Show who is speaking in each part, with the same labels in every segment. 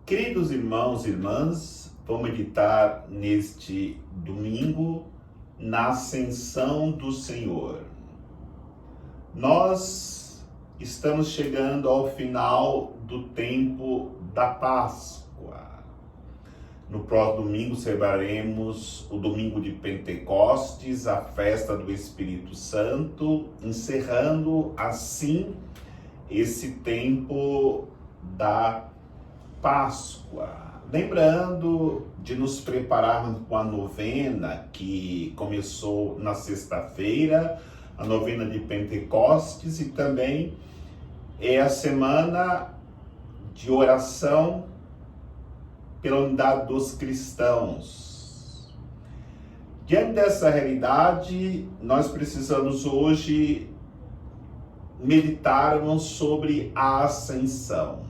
Speaker 1: Queridos irmãos e irmãs, vamos meditar neste domingo na ascensão do Senhor. Nós estamos chegando ao final do tempo da Páscoa. No próximo domingo celebraremos o domingo de Pentecostes, a festa do Espírito Santo, encerrando assim esse tempo da Páscoa. Lembrando de nos prepararmos com a novena que começou na sexta-feira, a novena de Pentecostes, e também é a semana de oração pela unidade dos cristãos. Diante dessa realidade, nós precisamos hoje meditarmos sobre a ascensão.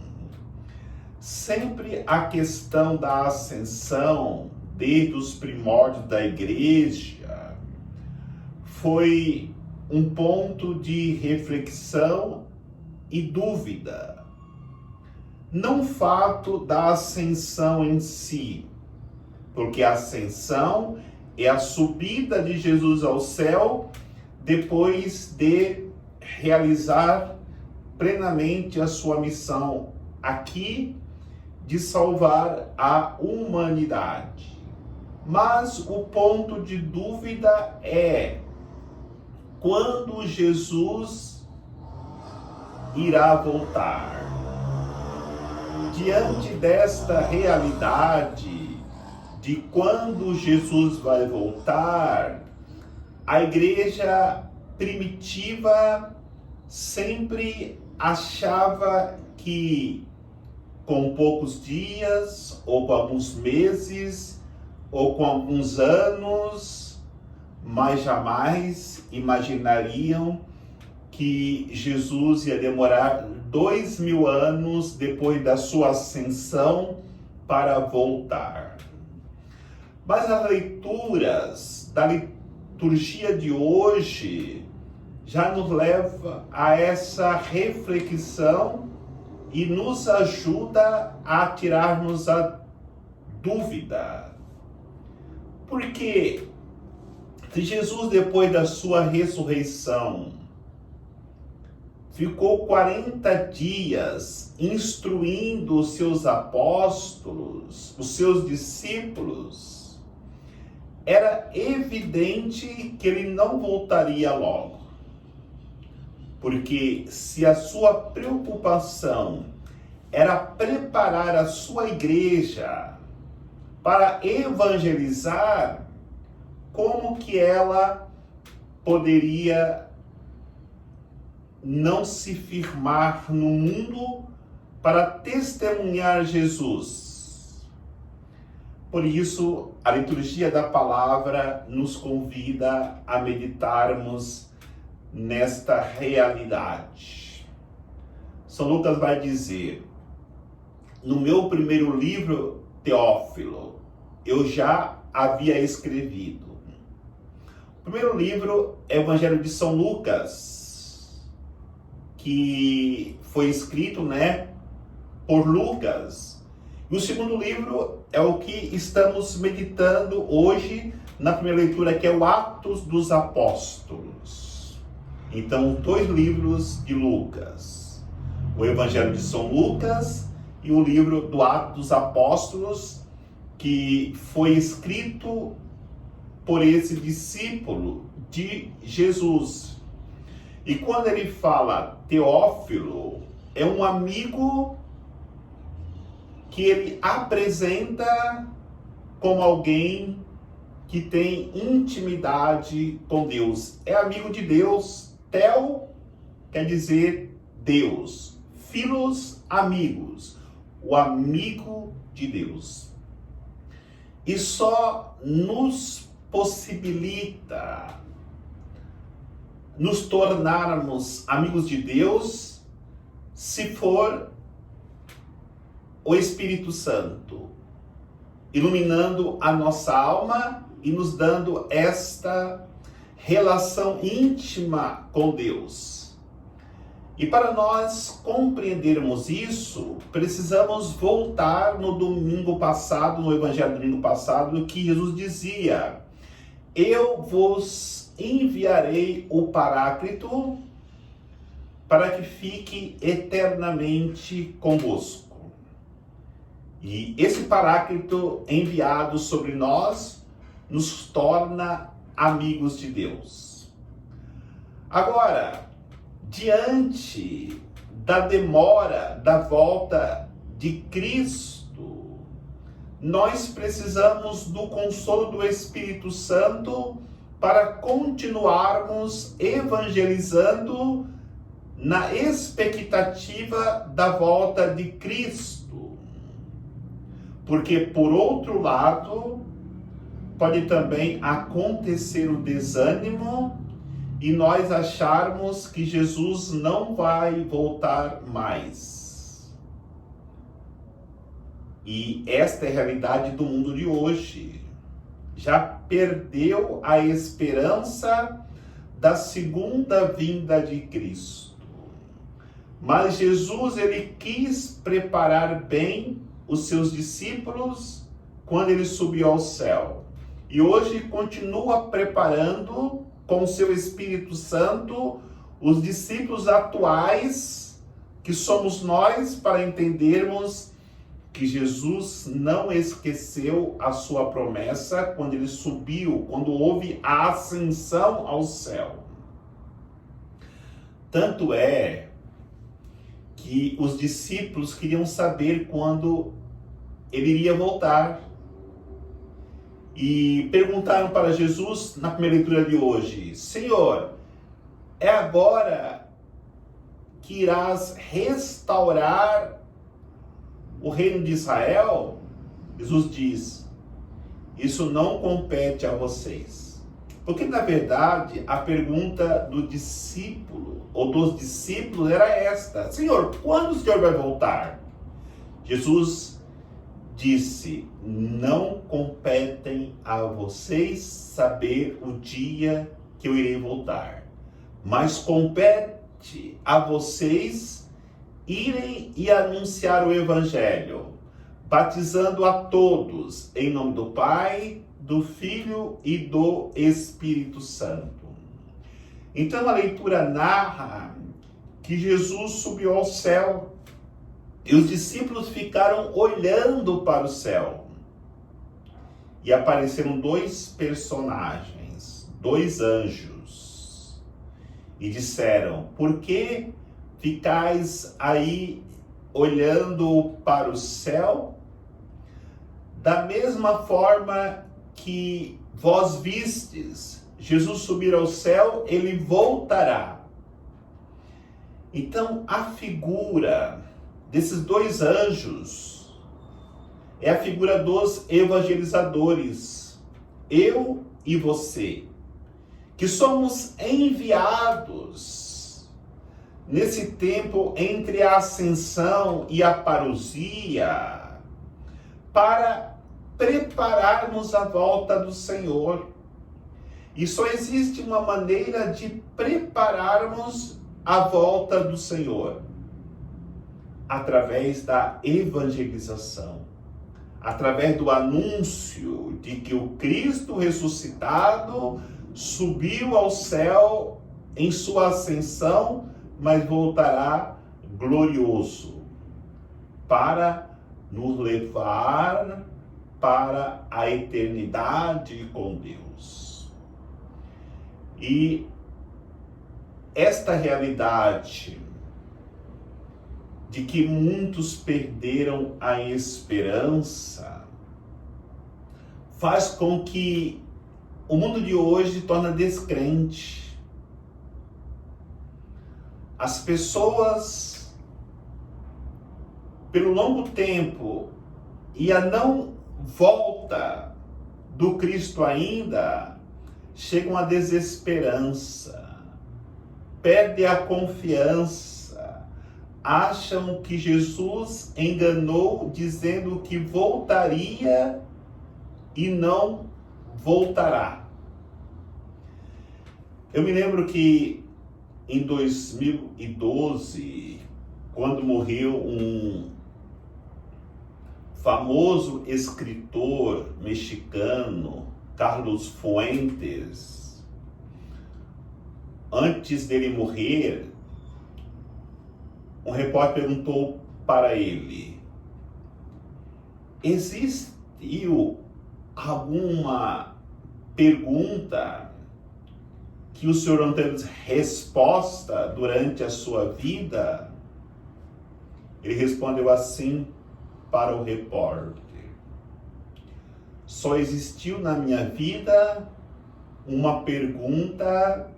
Speaker 1: Sempre a questão da ascensão, desde os primórdios da igreja, foi um ponto de reflexão e dúvida. Não o fato da ascensão em si, porque a ascensão é a subida de Jesus ao céu depois de realizar plenamente a sua missão aqui de salvar a humanidade. Mas o ponto de dúvida é quando Jesus irá voltar. Diante desta realidade de quando Jesus vai voltar, a igreja primitiva sempre achava que com poucos dias, ou com alguns meses, ou com alguns anos, mas jamais imaginariam que Jesus ia demorar 2000 anos depois da sua ascensão para voltar. Mas as leituras da liturgia de hoje já nos leva a essa reflexão e nos ajuda a tirarmos a dúvida. Porque se Jesus, depois da sua ressurreição, ficou 40 dias instruindo os seus apóstolos, os seus discípulos, era evidente que ele não voltaria logo. Porque se a sua preocupação era preparar a sua igreja para evangelizar, como que ela poderia não se firmar no mundo para testemunhar Jesus? Por isso, a liturgia da palavra nos convida a meditarmos nesta realidade. São Lucas vai dizer: no meu primeiro livro, Teófilo, eu já havia escrevido. O primeiro livro é o Evangelho de São Lucas, que foi escrito, por Lucas. E o segundo livro é o que estamos meditando hoje na primeira leitura, que é o Atos dos Apóstolos. Então, 2 livros de Lucas, o Evangelho de São Lucas e o livro do Atos dos Apóstolos, que foi escrito por esse discípulo de Jesus. E quando ele fala Teófilo, é um amigo que ele apresenta como alguém que tem intimidade com Deus. É amigo de Deus. Theo quer dizer Deus. Filos, amigos. O amigo de Deus. E só nos possibilita nos tornarmos amigos de Deus se for o Espírito Santo iluminando a nossa alma e nos dando esta relação íntima com Deus. E para nós compreendermos isso, precisamos voltar no domingo passado, no Evangelho do domingo passado, que Jesus dizia: eu vos enviarei o Paráclito para que fique eternamente convosco. E esse Paráclito enviado sobre nós nos torna amigos de Deus. Agora, diante da demora da volta de Cristo, nós precisamos do consolo do Espírito Santo para continuarmos evangelizando na expectativa da volta de Cristo. Porque, por outro lado, pode também acontecer o desânimo e nós acharmos que Jesus não vai voltar mais. E esta é a realidade do mundo de hoje. Já perdeu a esperança da segunda vinda de Cristo. Mas Jesus, ele quis preparar bem os seus discípulos quando ele subiu ao céu. E hoje continua preparando com o seu Espírito Santo os discípulos atuais, que somos nós, para entendermos que Jesus não esqueceu a sua promessa quando ele subiu, quando houve a ascensão ao céu. Tanto é que os discípulos queriam saber quando ele iria voltar. E perguntaram para Jesus, na primeira leitura de hoje: Senhor, é agora que irás restaurar o reino de Israel? Jesus diz: isso não compete a vocês. Porque, na verdade, a pergunta do discípulo, ou dos discípulos, era esta: Senhor, quando o Senhor vai voltar? Jesus disse: não competem a vocês saber o dia que eu irei voltar, mas compete a vocês irem e anunciar o Evangelho, batizando a todos em nome do Pai, do Filho e do Espírito Santo. Então a leitura narra que Jesus subiu ao céu e os discípulos ficaram olhando para o céu. E apareceram dois personagens, dois anjos, e disseram: por que ficais aí olhando para o céu? Da mesma forma que vós vistes Jesus subir ao céu, ele voltará. Então, a figura desses dois anjos é a figura dos evangelizadores, eu e você, que somos enviados nesse tempo entre a ascensão e a parousia para prepararmos a volta do Senhor. E só existe uma maneira de prepararmos a volta do Senhor: através da evangelização, através do anúncio de que o Cristo ressuscitado subiu ao céu em sua ascensão, mas voltará glorioso para nos levar para a eternidade com Deus. E esta realidade de que muitos perderam a esperança faz com que o mundo de hoje se torne descrente. As pessoas, pelo longo tempo e a não volta do Cristo ainda, chegam à desesperança, perdem a confiança, acham que Jesus enganou dizendo que voltaria e não voltará. Eu me lembro que em 2012, quando morreu um famoso escritor mexicano, Carlos Fuentes, antes dele morrer, um repórter perguntou para ele: existiu alguma pergunta que o senhor não teve resposta durante a sua vida? Ele respondeu assim para o repórter: só existiu na minha vida uma pergunta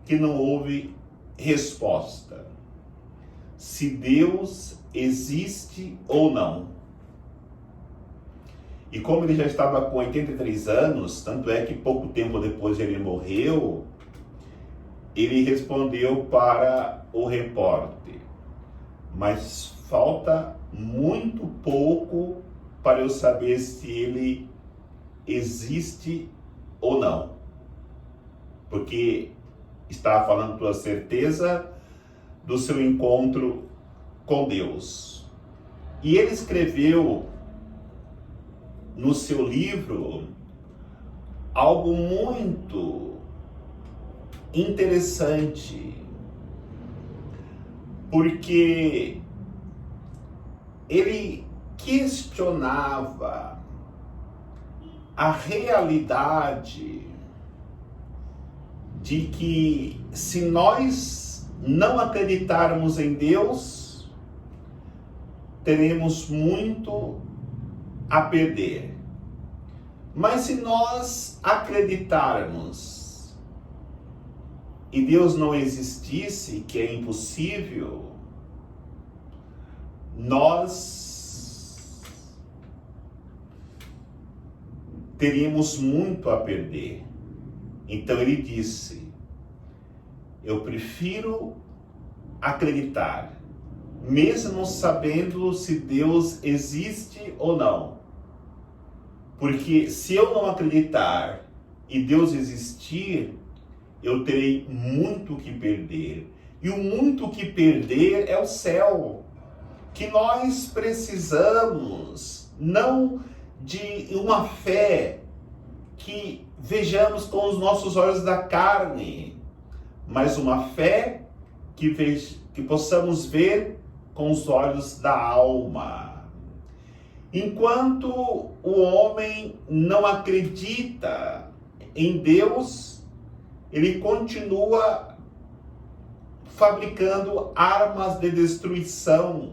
Speaker 1: que não houve resposta: se Deus existe ou não. E como ele já estava com 83 anos, tanto é que pouco tempo depois ele morreu, ele respondeu para o repórter: mas falta muito pouco para eu saber se ele existe ou não. Porque estava falando com a certeza do seu encontro com Deus. E ele escreveu no seu livro algo muito interessante, porque ele questionava a realidade de que, se nós não acreditarmos em Deus, teremos muito a perder. Mas se nós acreditarmos e Deus não existisse, que é impossível, nós teríamos muito a perder. Então ele disse: eu prefiro acreditar, mesmo sabendo se Deus existe ou não. Porque se eu não acreditar e Deus existir, eu terei muito que perder. E o muito que perder é o céu, que nós precisamos não de uma fé que vejamos com os nossos olhos da carne, mas uma fé que possamos ver com os olhos da alma. Enquanto o homem não acredita em Deus, ele continua fabricando armas de destruição,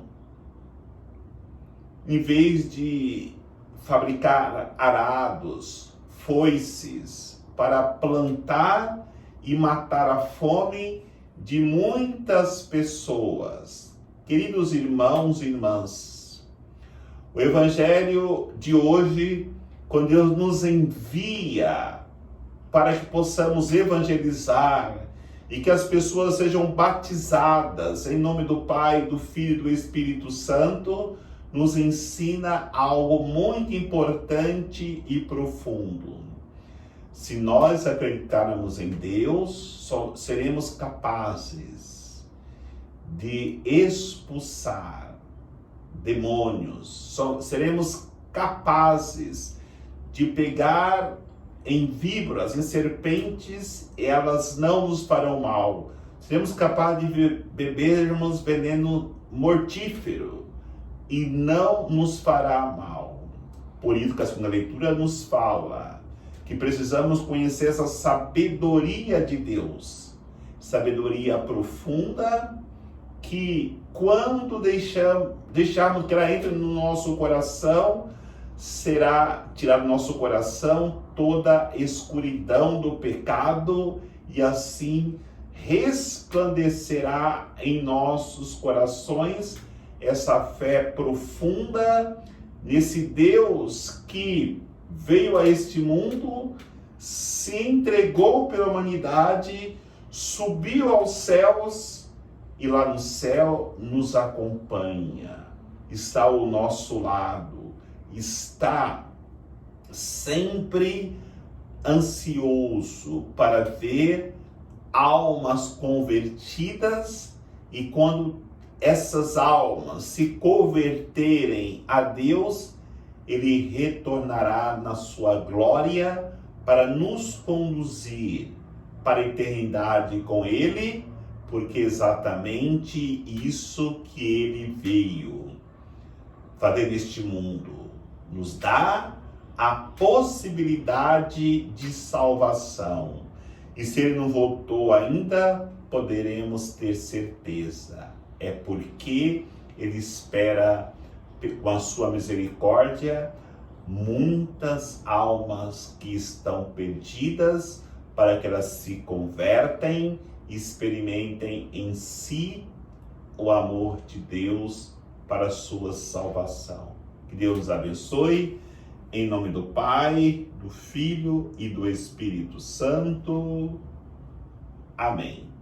Speaker 1: em vez de fabricar arados, foices, para plantar e matar a fome de muitas pessoas. Queridos irmãos e irmãs, o Evangelho de hoje, quando Deus nos envia para que possamos evangelizar e que as pessoas sejam batizadas em nome do Pai, do Filho e do Espírito Santo, nos ensina algo muito importante e profundo. Se nós acreditarmos em Deus, seremos capazes de expulsar demônios, seremos capazes de pegar em víboras, em serpentes, elas não nos farão mal. Seremos capazes de bebermos veneno mortífero e não nos fará mal. Por isso que a segunda leitura nos fala que precisamos conhecer essa sabedoria de Deus, sabedoria profunda, que quando deixarmos que ela entre no nosso coração, será tirar do nosso coração toda a escuridão do pecado e assim resplandecerá em nossos corações essa fé profunda nesse Deus que veio a este mundo, se entregou pela humanidade, subiu aos céus e lá no céu nos acompanha, está ao nosso lado, está sempre ansioso para ver almas convertidas, e quando essas almas se converterem a Deus, Ele retornará na sua glória para nos conduzir para a eternidade com Ele, porque é exatamente isso que Ele veio fazer neste mundo, nos dá a possibilidade de salvação. E se Ele não voltou ainda, poderemos ter certeza. É porque Ele espera, com a sua misericórdia, muitas almas que estão perdidas, para que elas se convertem e experimentem em si o amor de Deus para a sua salvação. Que Deus nos abençoe, em nome do Pai, do Filho e do Espírito Santo. Amém.